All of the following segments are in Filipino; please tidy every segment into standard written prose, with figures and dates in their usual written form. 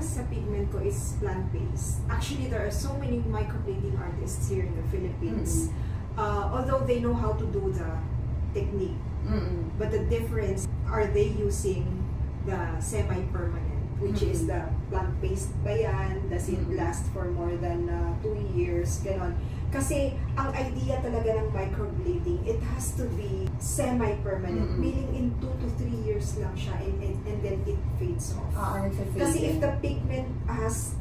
kasi sa pigment ko is plant-based. Actually, there are so many microblading artists here in the Philippines. Although they know how to do the technique. But the difference, are they using the semi-permanent, which is the plant-based ba yan? Does it last for more than 2 years? Ganon. Kasi ang idea talaga ng microblading, it has to be semi-permanent, meaning in 2 to 3 years lang siya and then it fades off. Kasi if the pigment has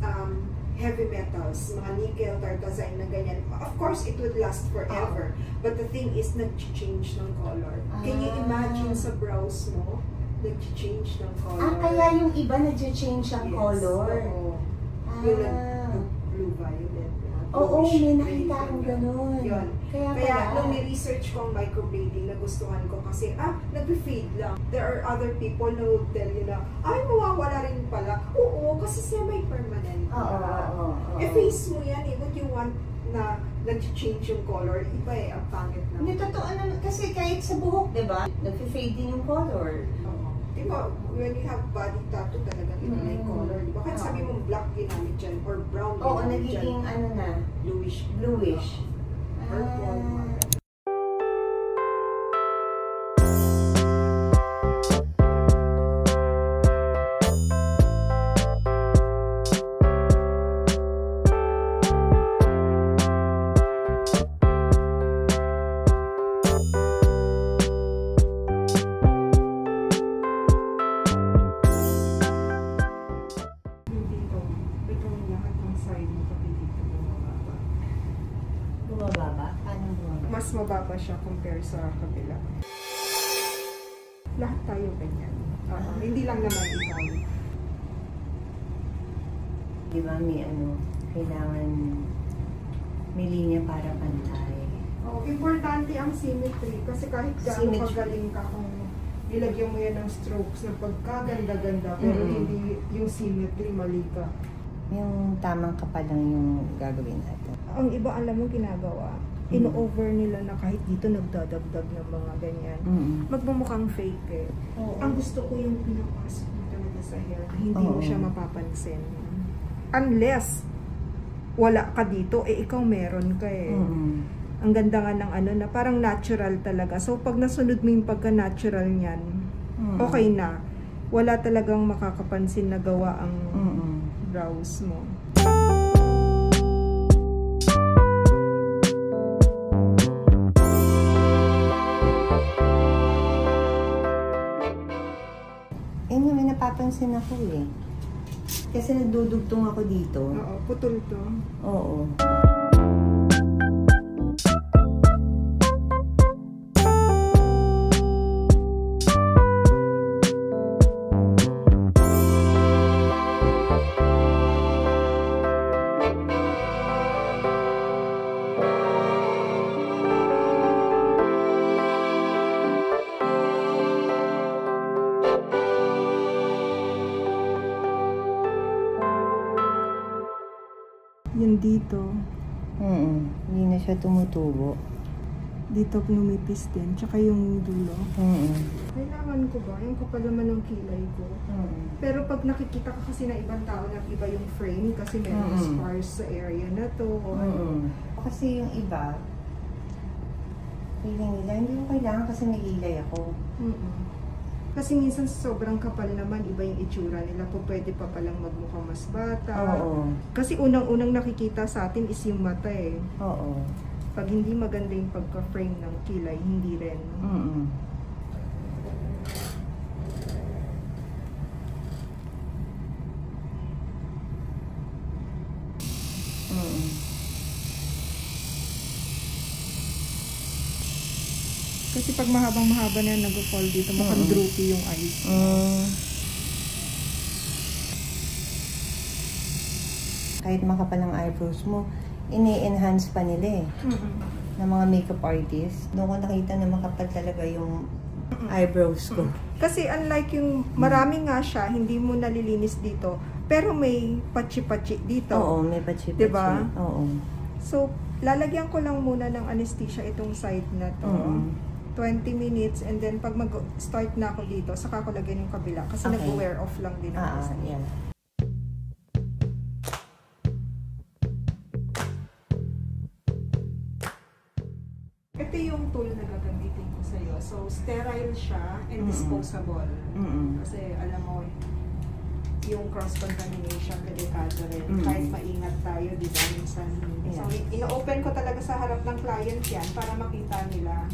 heavy metals, mga nickel, tartazine na ganyan, of course it would last forever. But the thing is, nag-change ng color. Can you imagine sa brows mo, nag-change ng color? Kaya yung iba nag-change ang color. Yung blue violet. Oo, may nakita akong gano'n. Yun. Kaya nung ni-research ko ang microblading, nagustuhan ko kasi, nag-fade lang. There are other people na will tell you na, mawawala rin pala. Oo, kasi semi-permanent. E-face mo yan, would you want na nag-change yung color? Iba ang pangit na. Hindi, totoo naman. Kasi kahit sa buhok, diba? Nag-fade din yung color. Diba, when you have body tattoo, talagang ito na yung color. Diba? Kahit sabi mong black ginamit dyan or brown ginamit dyan. Nagiging ano na? Bluish. Purple. Mas mababa siya compare sa kabila. Lahat tayo ganyan. Hindi lang naman ikaw. Diba may kailangan may linya para pantay. Importante ang symmetry kasi kahit gaano kagaling ka kung nilagyan mo yan ng strokes na pagkaganda-ganda pero hindi yung symmetry mali ka. Yung tamang kapal lang yung gagawin natin. Ang iba alam mo ginagawa, ino-over nila na kahit dito nagdadagdag ng mga ganyan. Magmumukhang fake eh. Ang gusto ko yung pinapasok mo talaga sa hair na hindi mo siya mapapansin. Unless wala ka dito, ikaw meron ka eh. Ang ganda nga ng na parang natural talaga. So pag nasunod mo yung pagka-natural niyan, okay na. Wala talagang makakapansin na gawa ang brows mo. May napapansin ako eh. Kasi nagdudugtong ako dito. Oo, putol to. Oo. Yan dito. Hindi na siya tumutubo. Dito numipis din. Tsaka yung dulo. Kailangan ko ba? Yung kapal naman ng kilay ko. Pero pag nakikita ka kasi ng ibang tao na iba yung frame kasi meron scars sa area na to. Kasi yung iba, feeling nila, hindi ko kailangan kasi may ilay ako. Kasi minsan sobrang kapal naman, iba yung itsura nila. Kung pwede pa palang magmukhang mas bata. Kasi unang-unang nakikita sa atin is yung mata eh. Pag hindi maganda yung pagka-frame ng kilay, hindi rin. Kasi pag mahabang-mahaba na nag-fall dito, mukhang droopy yung eyes. Kahit makapal ang eyebrows mo, ini-enhance pa nila eh. Ng mga makeup artist. Doon ko nakita na makapal talaga yung eyebrows ko. Kasi unlike yung marami nga siya, hindi mo nalilinis dito, pero may patsi-patsi dito. Oo, may patsi-patsi. Diba? Oo. So, lalagyan ko lang muna ng anesthesia itong side na to. 20 minutes and then pag mag-start na ako dito, saka ko lagyan yung kabila kasi nag-wear off lang din ako. Ito yung tool na gagamitin ko sa'yo. So, sterile siya and disposable. Kasi alam mo, yung cross-contamination, delikado rin. Kahit maingat tayo, di ba? Minsan. So, ino-open ko talaga sa harap ng client yan para makita nila.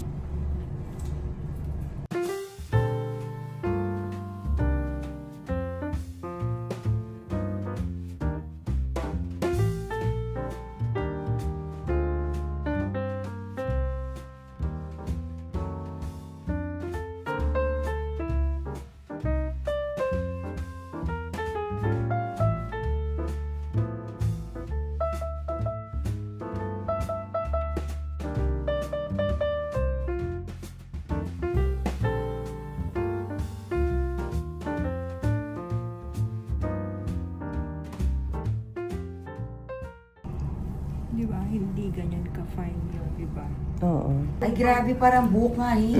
Di ba? Hindi ganyan ka-fine yung iba. Oo. Ay, grabe, parang buhok nga eh.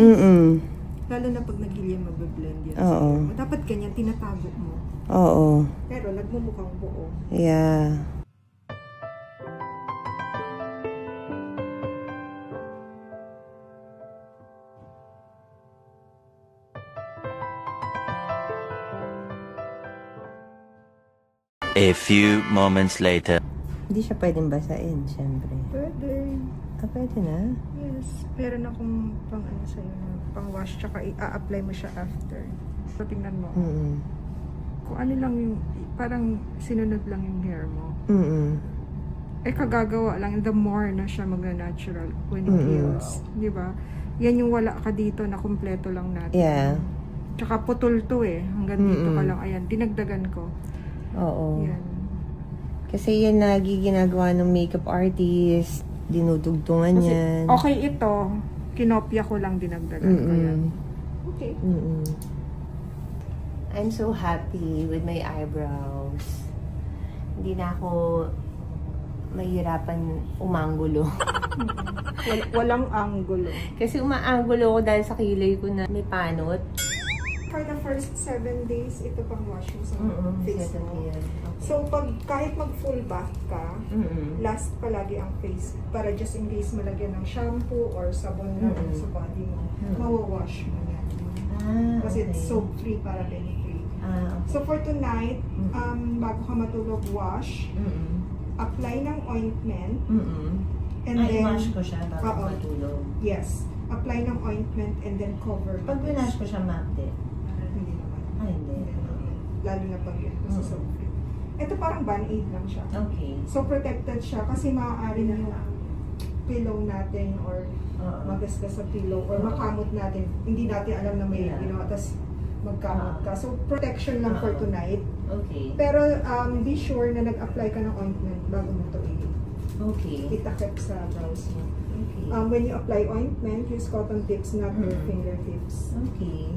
Lalo na pag nagilya, mabe-blend yan. Oo. Dapat ganyan, tinatago mo. Oo. Pero nagmumukhang buo. Yeah. A few moments later. Hindi siya pwedeng basain, syempre. Pwede. Pwede na? Yes. Meron akong pang ano sa'yo na pang wash tsaka i-apply mo siya after. So, tingnan mo. Kung ano lang yung, parang sinunod lang yung hair mo. Eh, kagagawa lang. The more na siya mag-natural when it heals. Di ba? Yan yung wala ka dito na kumpleto lang natin. Yeah. Tsaka putol to eh. Hanggang dito ka lang. Ayan, dinagdagan ko. Oo. Yan. Kasi yan lagi ginagawa ng makeup artist. Dinudugtungan Kasi, yan. okay ito. Kinopya ko lang dinagdagan ko yan. Okay. I'm so happy with my eyebrows. Hindi na ako mahirapan umanggulo. Walang angulo. Kasi umaanggulo ko dahil sa kilay ko na may panot. For the first 7 days, ito pang wash mo sa face mo. Here. So, kahit mag full bath ka, last palagi ang face para just in case malagyan ng shampoo or sabon na sa body mo, mawawash mo yan. Kasi it's soap-free, paraben-free. So, for tonight, bago ka matulog, wash, apply ng ointment, and then i-wash ko siya bago matulog. Yes. Apply ng ointment and then cover. Pag winash ko siya, mapde. Hindi naman. Hindi. Lalo na pag yan, kasi soap-free. Ito parang band-aid lang siya. Okay. So, protected siya kasi maaari na yung pillow natin or magasgas sa pillow or makamot natin. Hindi natin alam na may ginawa, tapos magkamot ka. So, protection lang for tonight. Okay. Pero, be sure na nag-apply ka ng ointment bago mo ito itakip sa brows mo. Okay. When you apply ointment, use cotton tips, not your fingertips. Okay.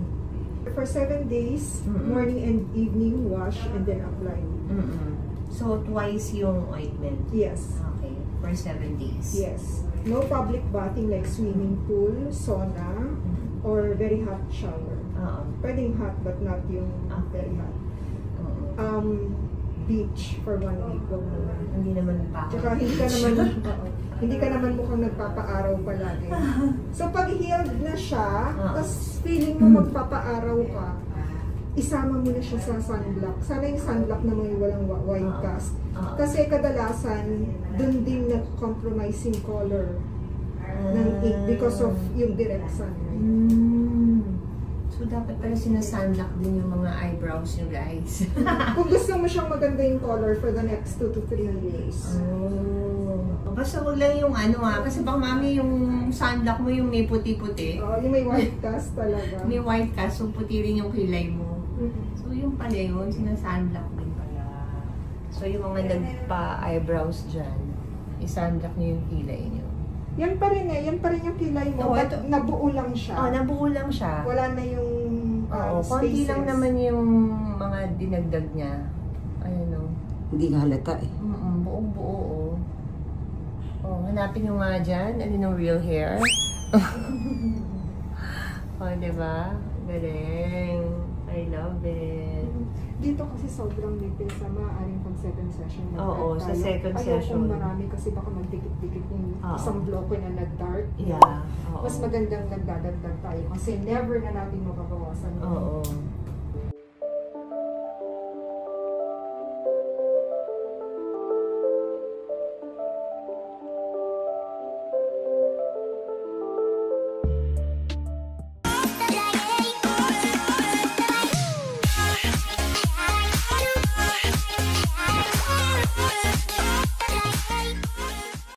For 7 days, morning and evening, wash and then apply. So, twice yung ointment? Yes. Okay. For 7 days? Yes. No public bathing like swimming pool, sauna, or very hot shower. Pwedeng hot but not yung very hot. Beach for 1 week. Wag mo na. Hindi naman pa. Tsaka hindi ka naman mukhang nagpapaaraw palagi. So pag healed na siya, tapos feeling mo magpapaaraw ka, isama mo na siya sa sunblock. Sana yung sunblock na may walang white cast. Kasi kadalasan, dun din nag-compromise yung color ng ink because of yung direct sun. So, dapat pala sinasunlock din yung mga eyebrows nyo, guys. Kung gusto mo siyang maganda yung color for the next 2 to 3 days. Basta wag lang yung kasi baka mami yung sunblock mo yung may puti-puti. Yung may white cast talaga. May white cast, so puti rin yung kilay mo. So, yung pala yun, sinasunblock din pala. So, yung mga nagpa-eyebrows dyan, isunblock nyo yung kilay nyo. Yan pa rin yan pa rin yung kilay mo. But nabuo lang siya. Nabuo lang siya. Wala na yung konti spaces. lang naman yung mga dinagdag niya. Hindi nga halata eh. Buong-buo. Hanapin nyo nga dyan. Alin yung real hair? Diba? Galing. I love it. Dito kasi sobrang nipis sa maaaring pag second session. Oo, sa second session. Ayokong marami kasi baka magdikit-dikit yung isang bloke na nag-dark. Yeah. Mas magandang nagdadagdag tayo kasi never na natin mababawasan. Oo.